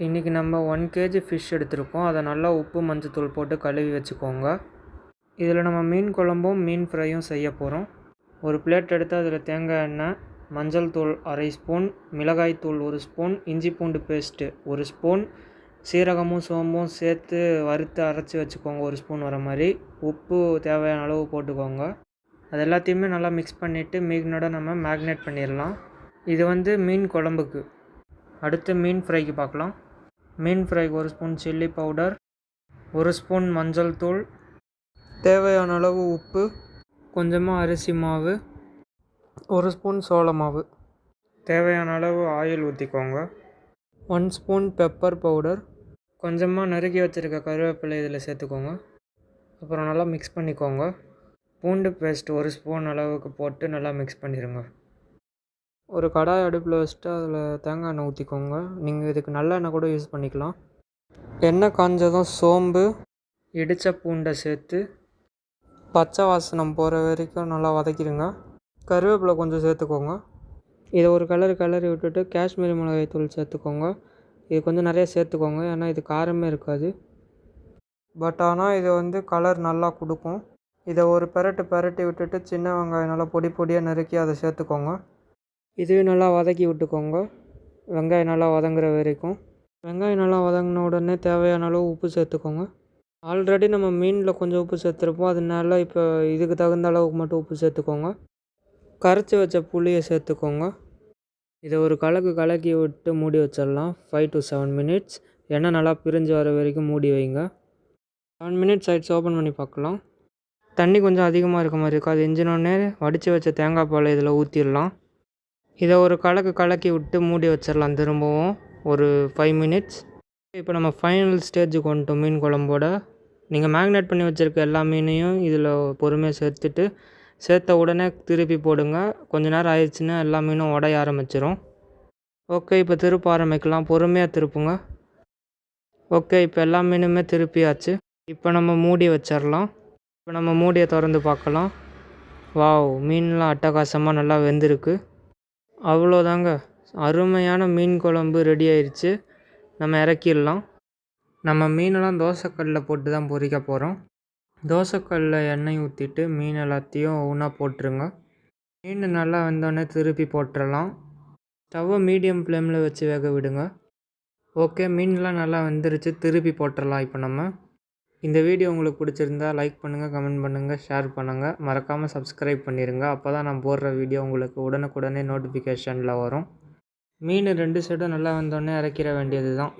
இன்றைக்கி நம்ம 1 kg fish எடுத்திருக்கோம். அதை நல்லா உப்பு மஞ்சத்தூள் போட்டு கழுவி வச்சுக்கோங்க. இதில் நம்ம மீன் குழம்பும் மீன் ஃப்ரையும் செய்ய போகிறோம். ஒரு பிளேட் எடுத்து அதில் தேங்காய் எண்ணெய், மஞ்சள் தூள் 1/2 ஸ்பூன், மிளகாய் தூள் 1 ஸ்பூன், இஞ்சி பூண்டு பேஸ்ட்டு 1 ஸ்பூன், சீரகமும் சோம்பும் சேர்த்து வறுத்து அரைச்சி வச்சுக்கோங்க 1 ஸ்பூன் வர மாதிரி. உப்பு தேவையான அளவு போட்டுக்கோங்க. அது எல்லாத்தையுமே நல்லா மிக்ஸ் பண்ணிவிட்டு மீனோட நம்ம மேக்னேட் பண்ணிடலாம். இது மீன் குழம்புக்கு. அடுத்து மீன் ஃப்ரைக்கு பார்க்கலாம். மீன் ஃப்ரைக்கு 1 ஸ்பூன் சில்லி பவுடர், 1 ஸ்பூன் மஞ்சள் தூள், தேவையான அளவு உப்பு, கொஞ்சமாக அரிசி மாவு, 1 ஸ்பூன் சோள மாவு, தேவையான அளவு ஆயில் ஊற்றிக்கோங்க. 1 ஸ்பூன் பெப்பர் பவுடர், கொஞ்சமாக நறுக்கி வச்சுருக்க கருவேப்பிலை இதில் சேர்த்துக்கோங்க. அப்புறம் நல்லா மிக்ஸ் பண்ணிக்கோங்க. பூண்டு பேஸ்ட் 1 ஸ்பூன் அளவுக்கு போட்டு நல்லா மிக்ஸ் பண்ணிடுங்க. ஒரு கடாய் அடுப்பில் வச்சுட்டு அதில் தேங்காய் எண்ணெய் ஊற்றிக்கோங்க. நீங்கள் இதுக்கு நல்லெண்ணெய் கூட யூஸ் பண்ணிக்கலாம். எண்ணெய் காஞ்சதும் சோம்பு, இடித்த பூண்டை சேர்த்து பச்சை வாசனம் போகிற வரைக்கும் நல்லா வதக்கிடுங்க. கருவேப்பிலை கொஞ்சம் சேர்த்துக்கோங்க. இதை ஒரு கிளறி விட்டுட்டு காஷ்மீரி மிளகாய் தூள் சேர்த்துக்கோங்க. இது கொஞ்சம் நிறைய சேர்த்துக்கோங்க, ஏன்னா இது காரமே இருக்காது. ஆனால் இது கலர் நல்லா கொடுக்கும். இதை ஒரு பெரட்டி விட்டுட்டு சின்ன வெங்காயம் நல்லா பொடியாக நறுக்கி அதை சேர்த்துக்கோங்க. இதுவே நல்லா வதக்கி விட்டுக்கோங்க, வெங்காயம் நல்லா வதங்குற வரைக்கும். வெங்காயம் நல்லா வதங்கின உடனே தேவையான அளவு உப்பு சேர்த்துக்கோங்க. ஆல்ரெடி நம்ம மீனில் கொஞ்சம் உப்பு சேர்த்துருப்போம், அதனால இப்போ இதுக்கு தகுந்த அளவுக்கு மட்டும் உப்பு சேர்த்துக்கோங்க. கரைச்சி வச்ச புளியை சேர்த்துக்கோங்க. இதை ஒரு கலக்கி விட்டு மூடி வச்சிடலாம். 5 to 7 minutes. எண்ணெய் நல்லா பிரிஞ்சு வர வரைக்கும் மூடி வைங்க. 7 minutes ஆகிடுச்சு. ஓப்பன் பண்ணி பார்க்கலாம். தண்ணி கொஞ்சம் அதிகமாக இருக்க மாதிரி இருக்கும். அது இஞ்சினோடனே வடித்து வச்ச தேங்காய் பாலை இதில் ஊற்றிடலாம். இதை ஒரு கலக்கி விட்டு மூடி வச்சிடலாம் திரும்பவும் ஒரு 5 minutes. இப்போ நம்ம ஃபைனல் ஸ்டேஜுக்கு வந்துட்டோம் மீன் குழம்போட. நீங்கள் மேக்னேட் பண்ணி வச்சுருக்க எல்லா மீனையும் இதில் பொறுமையாக சேர்த்த உடனே திருப்பி போடுங்க. கொஞ்சம் நேரம் ஆயிடுச்சுன்னா எல்லா மீனும் உடைய ஆரம்பிச்சிடும். ஓகே, இப்போ திருப்ப ஆரம்பிக்கலாம். பொறுமையாக திருப்புங்க. ஓகே, இப்போ எல்லா மீனுமே திருப்பியாச்சு. இப்போ நம்ம மூடி வச்சிடலாம். இப்போ நம்ம மூடியை திறந்து பார்க்கலாம். வாவ், மீன்லாம் அட்டகாசமாக நல்லா வெந்திருக்கு. அவ்வளோதாங்க, அருமையான மீன் குழம்பு ரெடி ஆயிடுச்சு. நம்ம இறக்கிடலாம். நம்ம மீனெல்லாம் தோசைக்கல்லில் போட்டு தான் பொரிக்க போகிறோம். தோசைக்கல்லில் எண்ணெய் ஊற்றிட்டு மீன் எல்லாத்தையும் ஒன்றா போட்டுருங்க. மீன் நல்லா வெந்தோடனே திருப்பி போட்டுடலாம். ஸ்டவ்வை மீடியம் ஃப்ளேமில் வச்சு வேக விடுங்க. ஓகே, மீன்லாம் நல்லா வெந்துருச்சு. திருப்பி போட்டுடலாம். இப்போ நம்ம இந்த வீடியோ உங்களுக்கு பிடிச்சிருந்தா லைக் பண்ணுங்கள், கமெண்ட் பண்ணுங்கள், ஷேர் பண்ணுங்கள். மறக்காமல் சப்ஸ்கிரைப் பண்ணிடுங்க. அப்போ தான் நான் போடுற வீடியோ உங்களுக்கு உடனுக்குடனே நோட்டிஃபிகேஷனில் வரும். மீன் 2 சைடும் நல்லா வந்தோடனே இறக்கிற வேண்டியது தான்.